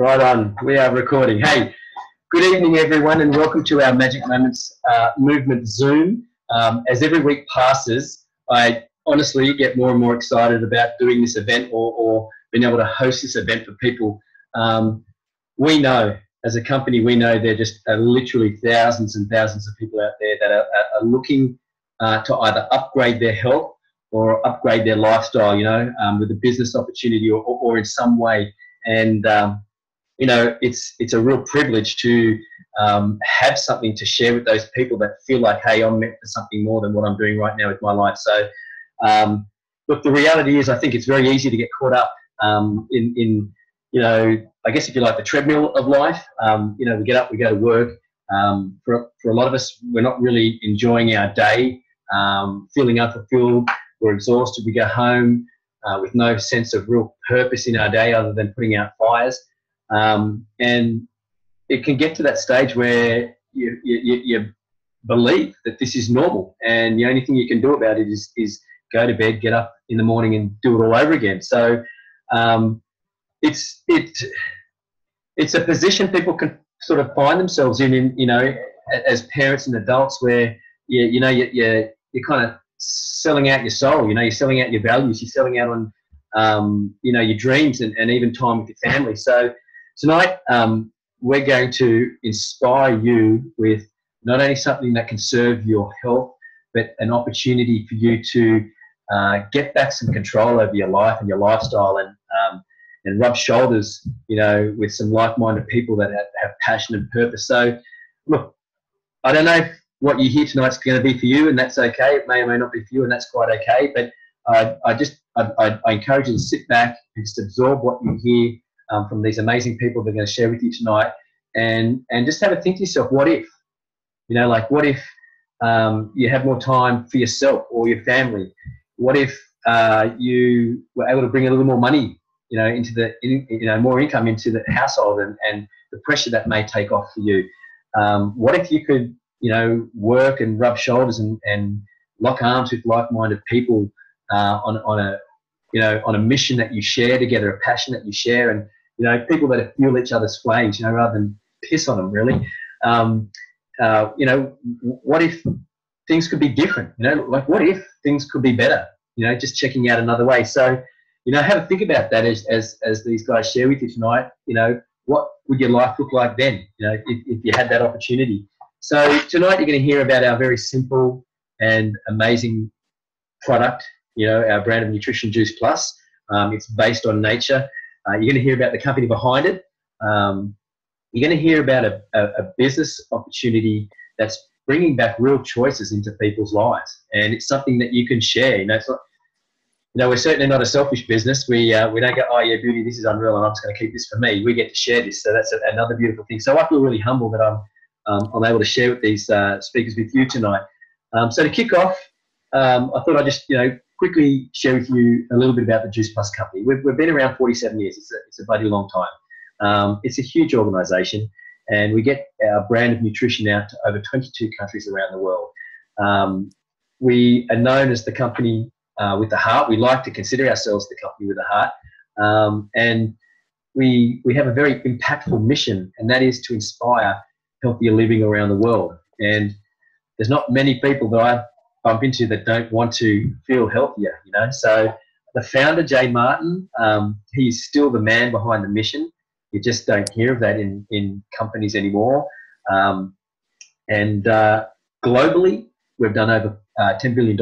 Right on. We are recording. Hey, good evening, everyone, and welcome to our Magic Moments movement Zoom. As every week passes, I honestly get more and more excited about doing this event or being able to host this event for people. We know, as a company, we know there just are literally thousands and thousands of people out there that are looking to either upgrade their health or upgrade their lifestyle, with a business opportunity or in some way. And it's a real privilege to have something to share with those people that feel like, hey, I'm meant for something more than what I'm doing right now with my life. So, look, the reality is, I think it's very easy to get caught up in I guess if you like, the treadmill of life. We get up, we go to work. For a lot of us, we're not really enjoying our day, feeling unfulfilled. We're exhausted. We go home with no sense of real purpose in our day other than putting out fires. And it can get to that stage where you believe that this is normal, and the only thing you can do about it is go to bed, get up in the morning, and do it all over again. So it's a position people can sort of find themselves in as parents and adults, where you're kind of selling out your soul. You're selling out your values. You're selling out on your dreams and even time with your family. So tonight, we're going to inspire you with not only something that can serve your health, but an opportunity for you to get back some control over your life and your lifestyle, and rub shoulders, with some like-minded people that have passion and purpose. So, look, I don't know what you hear tonight's going to be for you, and that's okay. It may or may not be for you, and that's quite okay. But I encourage you to sit back and just absorb what you hear from these amazing people that are going to share with you tonight, and just have a think to yourself, what if? What if you have more time for yourself or your family? What if you were able to bring a little more money, into more income into the household, and the pressure that may take off for you? What if you could, work and rub shoulders and lock arms with like-minded people on a mission that you share together, a passion that you share, and people that fuel each other's flames, rather than piss on them, really. What if things could be different? What if things could be better? Just checking out another way. So, have a think about that as these guys share with you tonight. What would your life look like then? If you had that opportunity. So tonight you're going to hear about our very simple and amazing product. Our brand of Nutrition Juice Plus. It's based on nature. You're going to hear about the company behind it. You're going to hear about a business opportunity that's bringing back real choices into people's lives, and it's something that you can share. It's not, we're certainly not a selfish business. We don't go, oh yeah, beauty, this is unreal, and I'm just going to keep this for me. We get to share this, so that's another beautiful thing. So I feel really humble that I'm able to share with these speakers with you tonight. So to kick off, I thought I'd just quickly share with you a little bit about the Juice Plus company. We've been around 47 years. It's a bloody long time. It's a huge organisation, and we get our brand of nutrition out to over 22 countries around the world. We are known as the company with the heart. We like to consider ourselves the company with the heart, and we have a very impactful mission, and that is to inspire healthier living around the world. And there's not many people that I bump into that don't want to feel healthier. So the founder, Jay Martin, he's still the man behind the mission. You just don't hear of that in companies anymore. And globally, we've done over $10 billion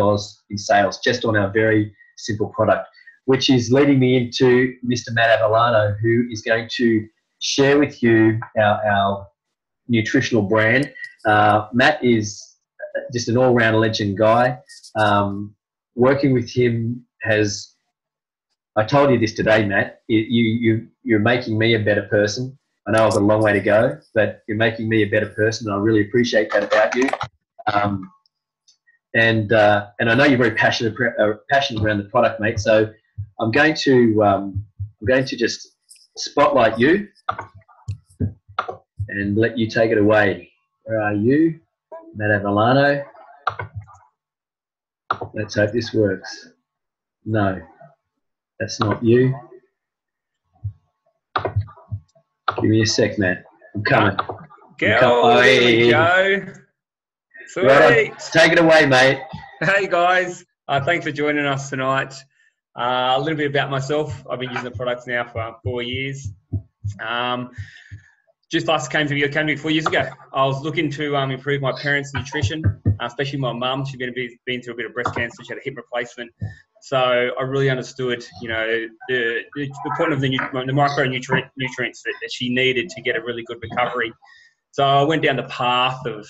in sales just on our very simple product, which is leading me into Mr. Matt Avellano, who is going to share with you our nutritional brand. Matt is just an all-round legend guy. Working with him I told you this today, Matt, you're making me a better person. I know I've got a long way to go, but you're making me a better person, and I really appreciate that about you. And I know you're very passionate around the product, mate. So I'm going to just spotlight you and let you take it away. Where are you, Matt Avellano? Let's hope this works. No, that's not you. Give me a sec, man. I'm coming. There we go. Sweet. Right on. Take it away, mate. Hey, guys. Thanks for joining us tonight. A little bit about myself. I've been using the products now for 4 years. Juice Plus came to me 4 years ago. I was looking to improve my parents' nutrition, especially my mum. She'd been through a bit of breast cancer. She had a hip replacement. So I really understood, the point of the micronutrients that she needed to get a really good recovery. So I went down the path of,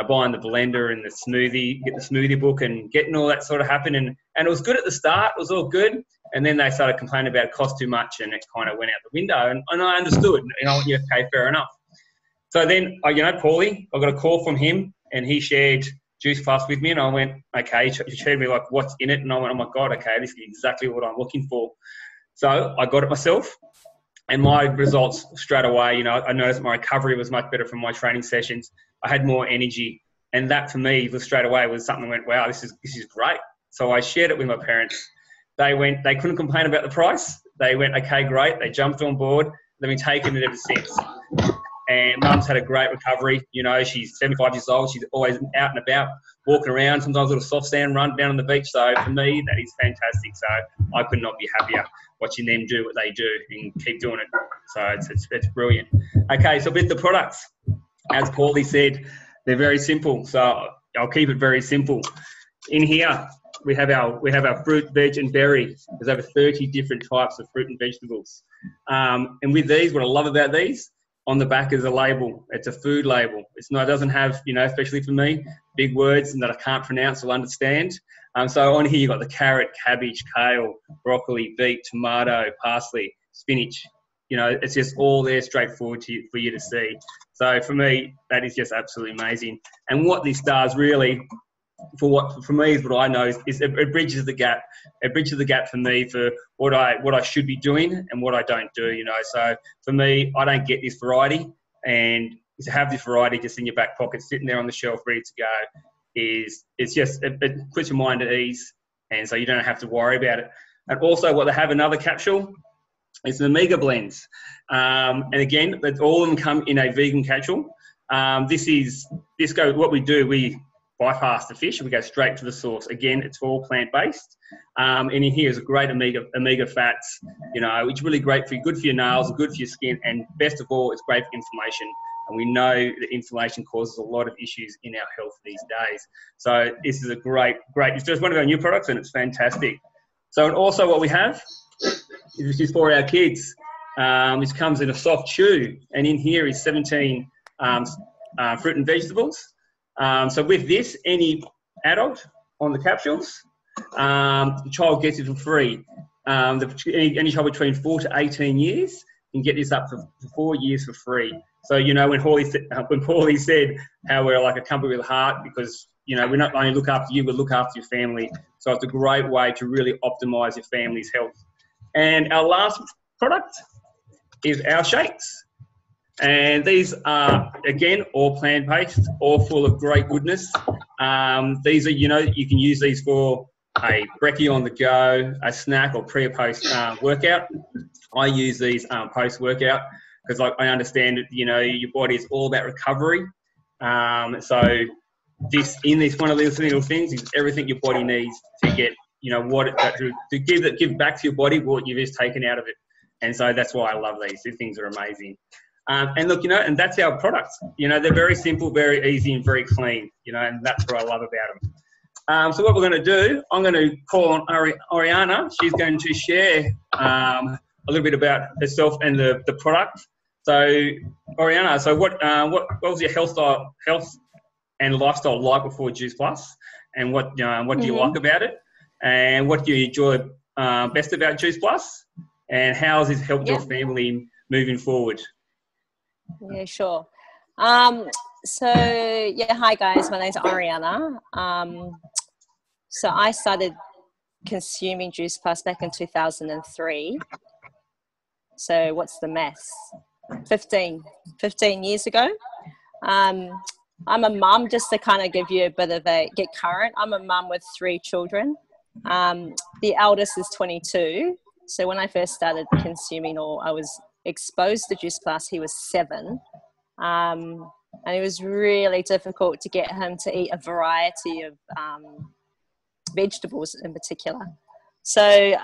buying the blender and the smoothie, get the smoothie book and getting all that sort of happen. And it was good at the start. It was all good. And then they started complaining about it cost too much and it kind of went out the window. And I understood, okay, fair enough. So then, Paulie, I got a call from him and he shared Juice Plus with me and I went, okay, he showed me like what's in it. And I went, oh my God, okay, this is exactly what I'm looking for. So I got it myself and my results straight away, I noticed my recovery was much better from my training sessions. I had more energy. And that for me was straight away was something that went, wow, this is great. So I shared it with my parents. They couldn't complain about the price. They went, okay, great. They jumped on board. They've been taking it ever since. And mum's had a great recovery. She's 75 years old. She's always out and about, walking around, sometimes a little soft sand run down on the beach. So for me, that is fantastic. So I could not be happier watching them do what they do and keep doing it. So it's brilliant. Okay, so with the products, as Paulie said, they're very simple. So I'll keep it very simple. In here, we have our fruit, veg, and berry. There's over 30 different types of fruit and vegetables. And with these, what I love about these, on the back is a label. It's a food label. It doesn't have, especially for me, big words that I can't pronounce or understand. So on here, you've got the carrot, cabbage, kale, broccoli, beet, tomato, parsley, spinach. It's just all there straightforward for you to see. So for me, that is just absolutely amazing. And what this does really, for me, is what I know is it bridges the gap. It bridges the gap for me for what I should be doing and what I don't do. So for me, I don't get this variety, and to have this variety just in your back pocket, sitting there on the shelf, ready to go, it puts your mind at ease, and so you don't have to worry about it. And also, what they have another capsule. It's an omega blends, and again, all of them come in a vegan capsule. What we do, we bypass the fish and we go straight to the source. Again, it's all plant-based, and in here is a great omega fats, which is really great good for your nails, good for your skin, and best of all, it's great for inflammation. And we know that inflammation causes a lot of issues in our health these days. So this is a great. It's just one of our new products, and it's fantastic. So, and also what we have. This is for our kids. This comes in a soft chew, and in here is 17 fruit and vegetables. So with this, any adult on the capsules, the child gets it for free. Any child between 4 to 18 years can get this up for 4 years for free. So, when Paulie said how we're like a company with a heart, because, we not only look after you, but look after your family. So it's a great way to really optimize your family's health. And our last product is our shakes. And these are, again, all plant-based, all full of great goodness. These are, you can use these for a brekkie on the go, a snack or pre or post workout. I use these post-workout because I understand that, your body is all about recovery. So one of these little things is everything your body needs to get to give back to your body what you've just taken out of it. And so that's why I love these. These things are amazing. And look, and that's our products. They're very simple, very easy, and very clean, and that's what I love about them. So what we're going to do, I'm going to call on Oriana. She's going to share a little bit about herself and the product. So Oriana, what was your health and lifestyle like before Juice Plus? And what do you like about it? And what do you enjoy best about Juice Plus? And how has this helped your family moving forward? Yeah, sure. Hi guys, my name's Oriana. So I started consuming Juice Plus back in 2003. So what's the maths? 15 years ago. I'm a mum, just to kind of give you a bit of get current. I'm a mum with 3 children. The eldest is 22. So when I first started consuming, or I was exposed to Juice Plus, he was 7. And it was really difficult to get him to eat a variety of vegetables in particular. So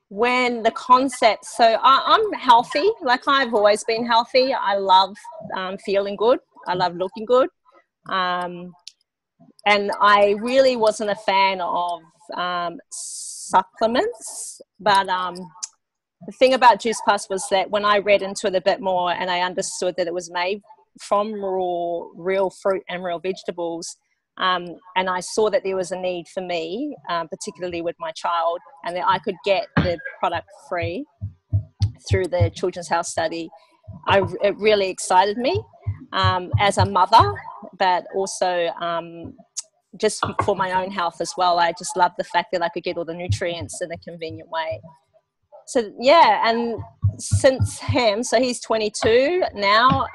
when the concept, so I'm healthy, like I've always been healthy. I love feeling good. I love looking good. And I really wasn't a fan of supplements. But the thing about Juice Plus was that when I read into it a bit more and I understood that it was made from real fruit and real vegetables, and I saw that there was a need for me, particularly with my child, and that I could get the product free through the Children's Health Study, it really excited me as a mother, but also just for my own health as well. I just loved the fact that I could get all the nutrients in a convenient way. So, yeah, and since him, so he's 22 now,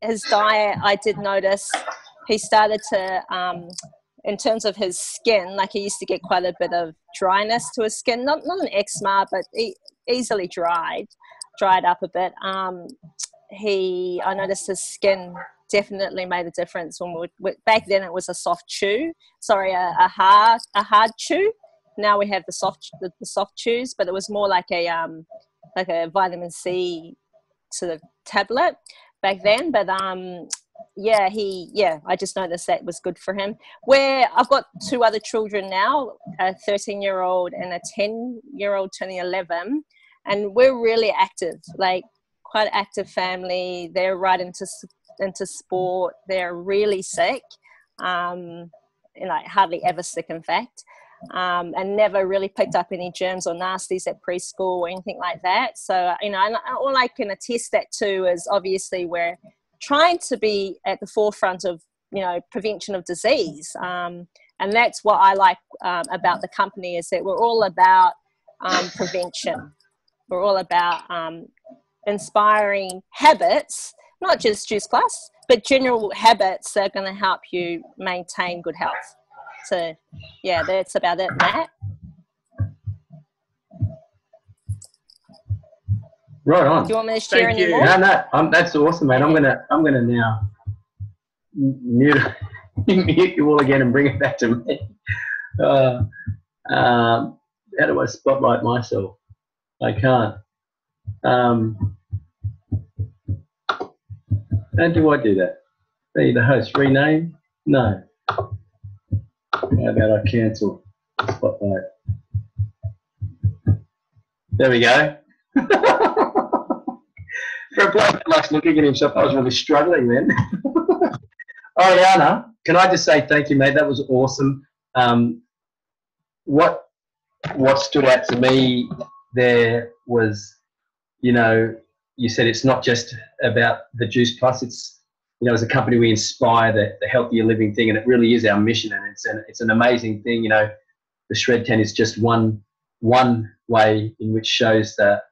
his diet, I did notice he started to, in terms of his skin, like he used to get quite a bit of dryness to his skin, not an eczema, but easily dried up a bit. I noticed his skin definitely made a difference. Back then it was a hard chew. Now we have the soft chews, but it was more like a vitamin C sort of tablet back then. But I just noticed that was good for him. Where I've got 2 other children now, a 13-year-old and a 10-year-old turning 11, and we're really active, like quite active family. They're right into sport. They're really sick, hardly ever sick, in fact, and never really picked up any germs or nasties at preschool or anything like that. So, and all I can attest that to is obviously we're trying to be at the forefront of, prevention of disease. And that's what I like about the company, is that we're all about prevention. We're all about inspiring habits, not just Juice Plus, but general habits that are going to help you maintain good health. So, yeah, that's about it, Matt. Right on. Do you want me to share any more? No, that's awesome, mate. I'm gonna now mute you all again and bring it back to me. How do I spotlight myself? I can't. How do I do that? Be the host. Rename? No. How about I cancel the spotlight? There we go. For a bloke that likes looking at himself, I was really struggling then. Ariana, can I just say thank you, mate? That was awesome. What stood out to me there was, you said it's not just about the Juice Plus. It's, as a company, we inspire the healthier living thing, and it really is our mission. And it's an amazing thing. The Shred 10 is just one way in which shows that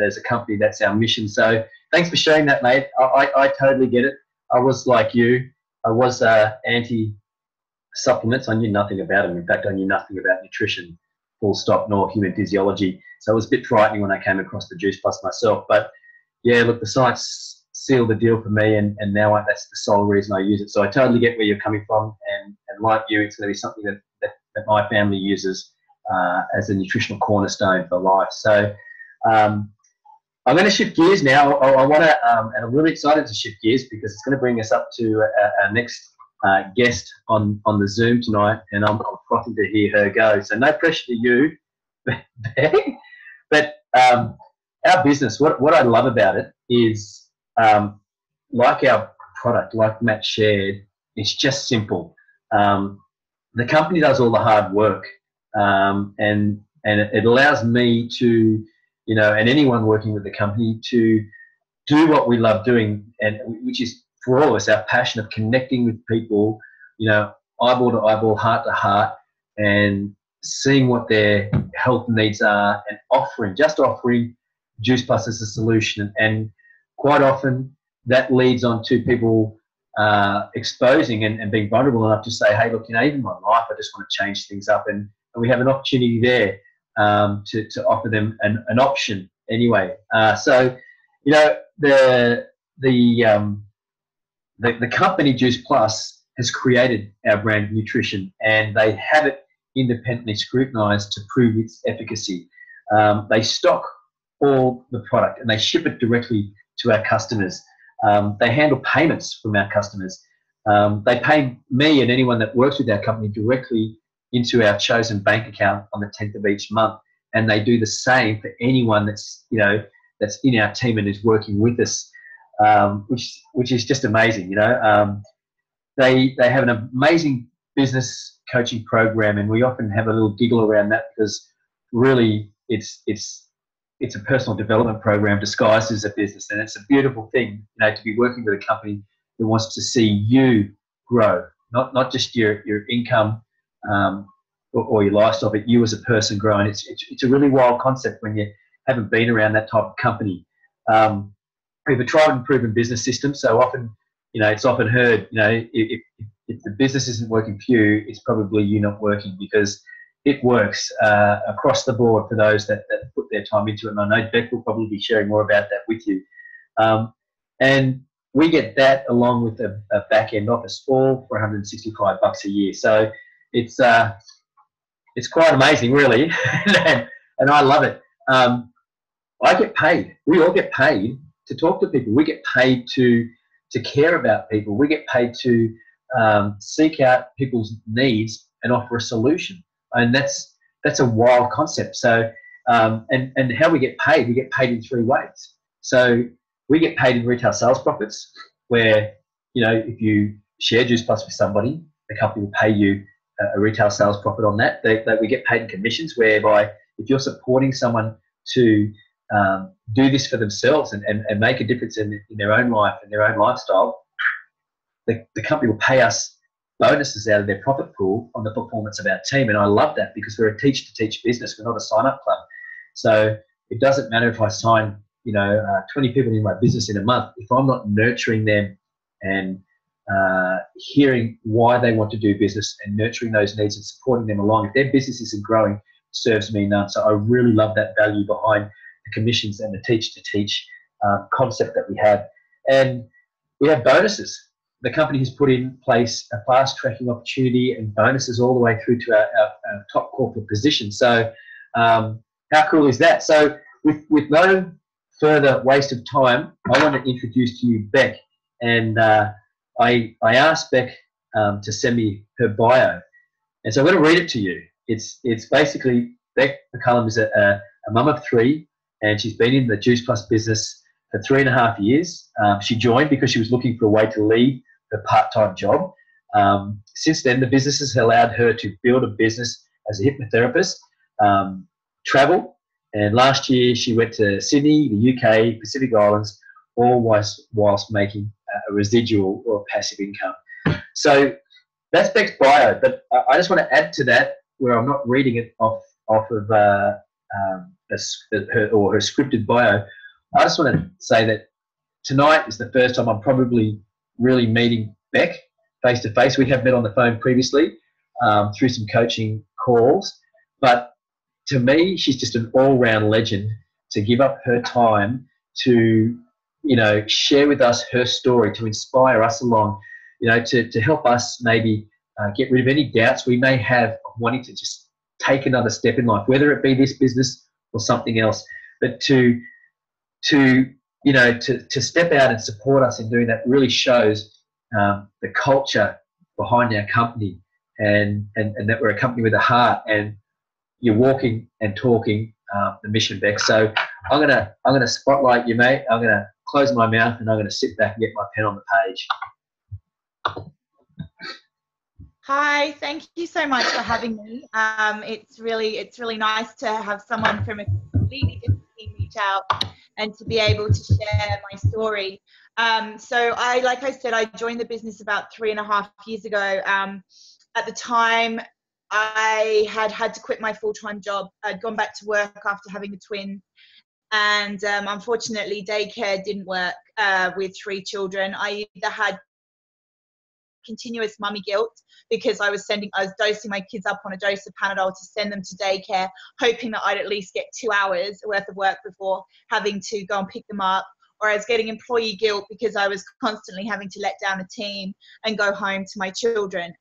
as a company, that's our mission. So thanks for sharing that, mate. I totally get it. I was like you. I was anti-supplements. I knew nothing about them. In fact, I knew nothing about nutrition, full stop, nor human physiology. So it was a bit frightening when I came across the Juice Plus myself. But, yeah, look, the science sealed the deal for me, and now that's the sole reason I use it. So I totally get where you're coming from. And like you, it's going to be something that my family uses as a nutritional cornerstone for life. So I'm going to shift gears now. I want to, and I'm really excited to shift gears because it's going to bring us up to our next guest on the Zoom tonight, and I'm frothing to hear her go. So no pressure to you, but our business, what I love about it is, like our product, like Matt shared, it's just simple. The company does all the hard work, and it allows me to, and anyone working with the company to do what we love doing, and which is for all of us, our passion of connecting with people, eyeball to eyeball, heart to heart, and seeing what their health needs are and offering Juice Plus as a solution. And quite often that leads on to people exposing and being vulnerable enough to say, hey, look, even my life, I just want to change things up. And we have an opportunity there to offer them an option anyway. So, the company Juice Plus has created our brand Nutrition, and they have it independently scrutinised to prove its efficacy. They stock all the product and they ship it directly to our customers. They handle payments from our customers. They pay me and anyone that works with our company directly into our chosen bank account on the 10th of each month, and they do the same for anyone that's that's in our team and is working with us, which is just amazing. They have an amazing business coaching program, and we often have a little giggle around that because really it's a personal development program disguised as a business, and it's a beautiful thing, to be working with a company that wants to see you grow, not just your income or your lifestyle, but you as a person growing. It's a really wild concept when you haven't been around that type of company. We have a tried and proven business system, so often, it's often heard, if the business isn't working for you, it's probably you not working, because it works across the board for those that put their time into it. And I know Beck will probably be sharing more about that with you. And we get that along with a back-end office, all for $165 a year. So it's quite amazing, really, and I love it. I get paid. We all get paid to talk to people. We get paid to care about people. We get paid to seek out people's needs and offer a solution. And that's a wild concept. So, and how we get paid in 3 ways. So we get paid in retail sales profits, where, if you share Juice Plus with somebody, the company will pay you a retail sales profit on that. That we get paid in commissions, whereby if you're supporting someone to do this for themselves and make a difference in their own life and their own lifestyle, the company will pay us bonuses out of their profit pool on the performance of our team. And I love that, because we're a teach-to-teach business. We're not a sign-up club. So it doesn't matter if I sign 20 people in my business in a month. If I'm not nurturing them and hearing why they want to do business and nurturing those needs and supporting them along, if their business isn't growing, it serves me none. So I really love that value behind the commissions and the teach-to-teach concept that we have. And we have bonuses. The company has put in place a fast tracking opportunity and bonuses all the way through to our top corporate position. So how cool is that? So with no further waste of time, I want to introduce to you Beck. And I asked Beck to send me her bio. And so I'm going to read it to you. It's basically, Beck McCallum is a mum of 3, and she's been in the Juice Plus business for 3.5 years. She joined because she was looking for a way to leave her part-time job. Since then, the business has allowed her to build a business as a hypnotherapist, travel, and last year she went to Sydney, the UK, Pacific Islands, all whilst making a residual or a passive income. So that's Beck's bio, but I just want to add to that, where I'm not reading it off of her scripted bio. I just want to say that tonight is the first time I'm probably really meeting Beck face to face. We have met on the phone previously through some coaching calls, but to me, she's just an all-round legend to give up her time to, share with us her story, to inspire us along, to help us maybe get rid of any doubts we may have wanting to just take another step in life, whether it be this business or something else. But to step out and support us in doing that really shows the culture behind our company, and that we're a company with a heart, and you're walking and talking the mission, Beck. So I'm gonna spotlight you, mate. I'm gonna close my mouth and I'm gonna sit back and get my pen on the page. Hi, thank you so much for having me. It's really nice to have someone from a completely different team reach out and to be able to share my story. So like I said, I joined the business about 3.5 years ago. At the time, I had to quit my full-time job. I'd gone back to work after having a twin, and unfortunately, daycare didn't work with 3 children. I either had continuous mummy guilt because I was dosing my kids up on a dose of Panadol to send them to daycare, hoping that I'd at least get 2 hours worth of work before having to go and pick them up. Or I was getting employee guilt because I was constantly having to let down a team and go home to my children.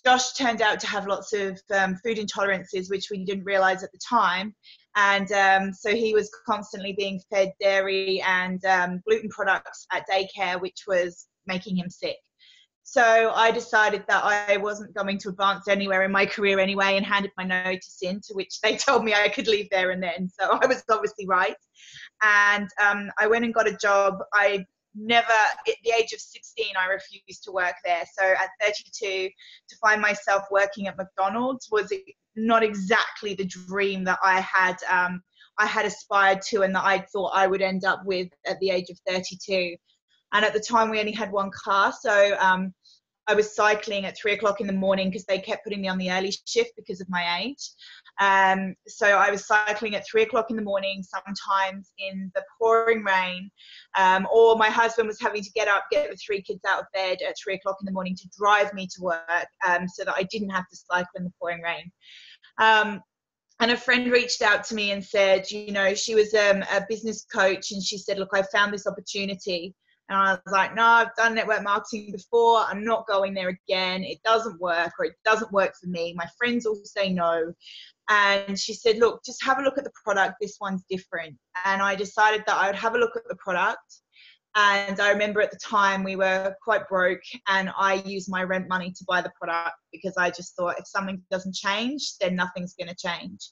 Josh turned out to have lots of food intolerances, which we didn't realize at the time. And so he was constantly being fed dairy and gluten products at daycare, which was making him sick. So I decided that I wasn't going to advance anywhere in my career anyway, and handed my notice in, to which they told me I could leave there and then. So I was obviously right. And I went and got a job. I never, at the age of 16, I refused to work there. So at 32, to find myself working at McDonald's was not exactly the dream that I had aspired to and that I thought I would end up with at the age of 32. And at the time, we only had one car. So I was cycling at 3 o'clock in the morning because they kept putting me on the early shift because of my age. So I was cycling at 3 o'clock in the morning, sometimes in the pouring rain, or my husband was having to get the 3 kids out of bed at 3 o'clock in the morning to drive me to work, so that I didn't have to cycle in the pouring rain. And a friend reached out to me and said, you know, she was a business coach, and she said, look, I found this opportunity. And I was like, no, I've done network marketing before. I'm not going there again. It doesn't work, or it doesn't work for me. My friends all say no. And she said, look, just have a look at the product. This one's different. And I decided that I would have a look at the product. And I remember at the time we were quite broke, and I used my rent money to buy the product because I just thought if something doesn't change, then nothing's going to change.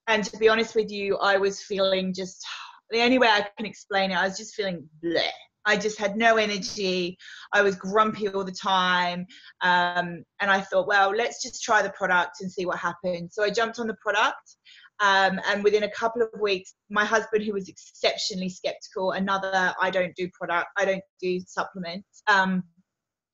And to be honest with you, I was feeling just, the only way I can explain it, I was just feeling bleh. I just had no energy. I was grumpy all the time. And I thought, well, let's just try the product and see what happens. So I jumped on the product. And within a couple of weeks, my husband, who was exceptionally skeptical, I don't do supplements.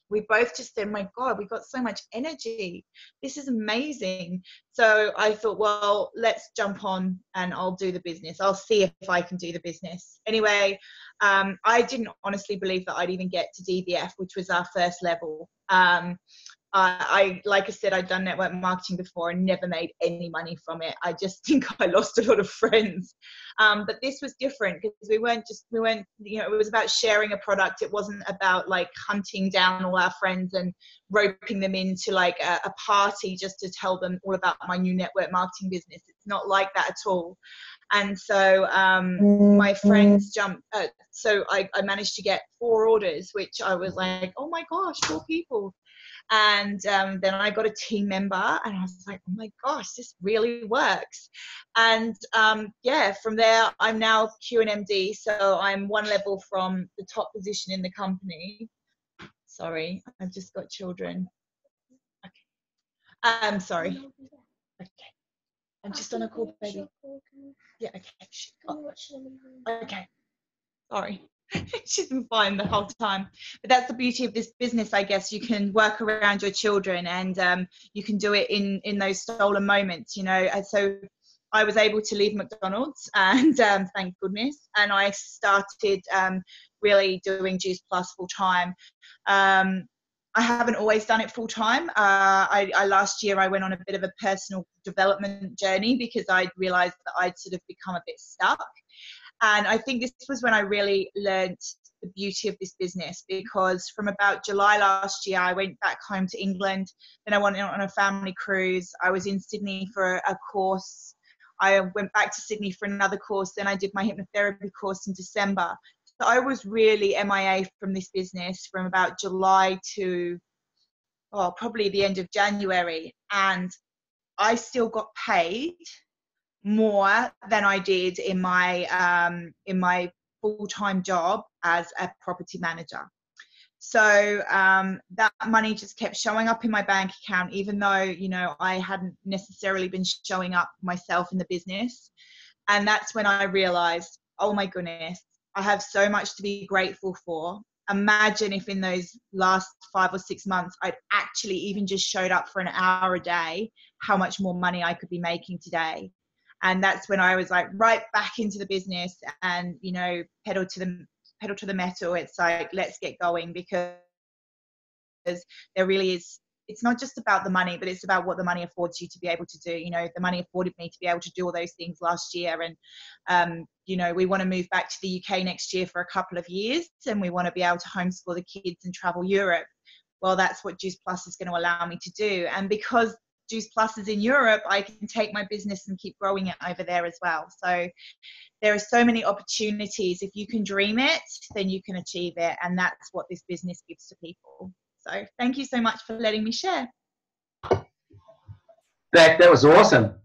We both just said, my God, we've got so much energy. This is amazing. So I thought, well, let's jump on and I'll do the business. I'll see if I can do the business. Anyway, I didn't honestly believe that I'd even get to DBF, which was our first level. Like I said, I'd done network marketing before and never made any money from it. I just think I lost a lot of friends. But this was different because we weren't, you know, it was about sharing a product. It wasn't about like hunting down all our friends and roping them into like a party just to tell them all about my new network marketing business. It's not like that at all. And so my friends jumped. So I managed to get 4 orders, which I was like, oh my gosh, 4 people. And then I got a team member, and I was like, oh my gosh, this really works. And yeah, from there, I'm now Q&MD. So I'm one level from the top position in the company. Sorry, I've just got children. Okay. I'm sorry. Okay. I'm just on a call, baby. Yeah, okay. Okay. Sorry. She's been fine the whole time. But that's the beauty of this business, I guess. You can work around your children, and you can do it in those stolen moments, you know. And so I was able to leave McDonald's, and thank goodness. And I started really doing Juice Plus full time. I haven't always done it full time. Last year I went on a bit of a personal development journey because I realized that I'd sort of become a bit stuck. And I think this was when I really learned the beauty of this business, because from about July last year, I went back home to England. Then I went on a family cruise. I was in Sydney for a course. I went back to Sydney for another course. Then I did my hypnotherapy course in December. So I was really MIA from this business from about July to probably the end of January. And I still got paid more than I did in my full-time job as a property manager. So that money just kept showing up in my bank account, even though, you know, I hadn't necessarily been showing up myself in the business. And that's when I realized, oh my goodness, I have so much to be grateful for. Imagine if in those last 5 or 6 months, I'd actually even just showed up for an hour a day, how much more money I could be making today. And that's when I was like right back into the business and, you know, pedal to the metal. It's like, let's get going, because there really is, it's not just about the money, but it's about what the money affords you to be able to do. You know, the money afforded me to be able to do all those things last year. And, you know, we want to move back to the UK next year for a couple of years, and we want to be able to homeschool the kids and travel Europe. Well, that's what Juice Plus is going to allow me to do. And because Juice Plus is in Europe, I can take my business and keep growing it over there as well. So there are so many opportunities. If you can dream it, then you can achieve it. And that's what this business gives to people. So thank you so much for letting me share. Beck, that was awesome.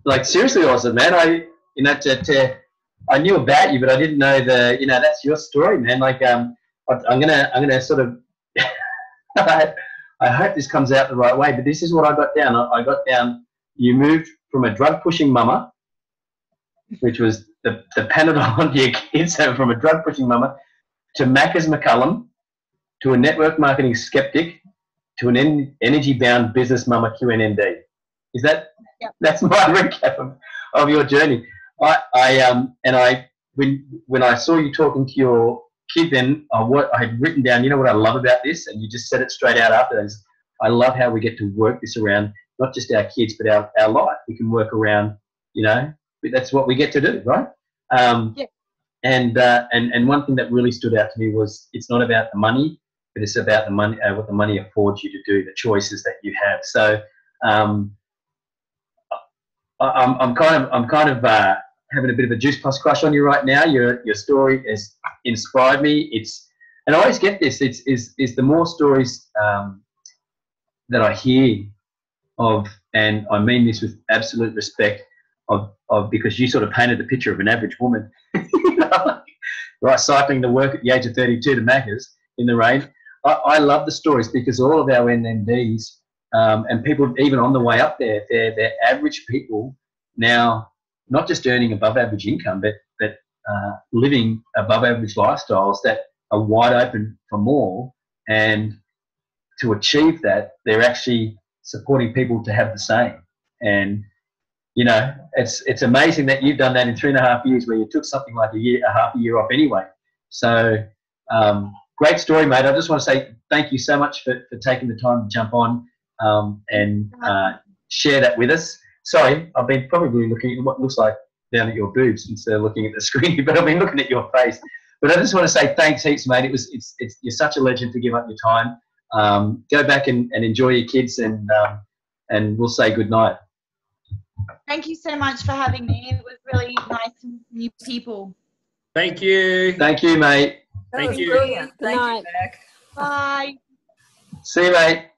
Like seriously awesome, man. I knew about you, but I didn't know that's your story, man. Like, I'm gonna sort of, I hope this comes out the right way, but this is what I got down. I got down, you moved from a drug pushing mama, which was the Panadol onto your kids, so from a drug pushing mama to Macca's McCallum, to a network marketing skeptic, to an energy-bound business mama QNND. Is that? Yep. That's my recap of your journey. When I saw you talking to your kid, then what I had written down. You know what I love about this, and you just said it straight out after that. I love how we get to work this around not just our kids, but our life. We can work around. You know, that's what we get to do, right? Yeah. And one thing that really stood out to me was it's not about the money, but it's about the money, what the money affords you to do, the choices that you have. So I'm kind of having a bit of a Juice Plus crush on you right now. Your story has inspired me. And I always get this. Is the more stories that I hear of, and I mean this with absolute respect, of because you sort of painted the picture of an average woman, right, cycling to work at the age of 32 to Macca's in the rain. I love the stories because all of our NMDs and people even on the way up there, they're average people now, not just earning above average income, but living above average lifestyles that are wide open for more. And to achieve that, they're actually supporting people to have the same. And you know, it's amazing that you've done that in 3.5 years, where you took something like half a year off anyway. So great story, mate. I just want to say thank you so much for taking the time to jump on and share that with us. Sorry, I've been probably looking at what looks like down at your boobs instead of looking at the screen, but I've been looking at your face. But I just want to say thanks heaps, mate. You're such a legend to give up your time. Go back and enjoy your kids, and we'll say good night. Thank you so much for having me. It was really nice to meet new people. Thank you. Thank you, mate. That Thank was you. brilliant. Good Thank night. you, Beck. Bye. See you, mate.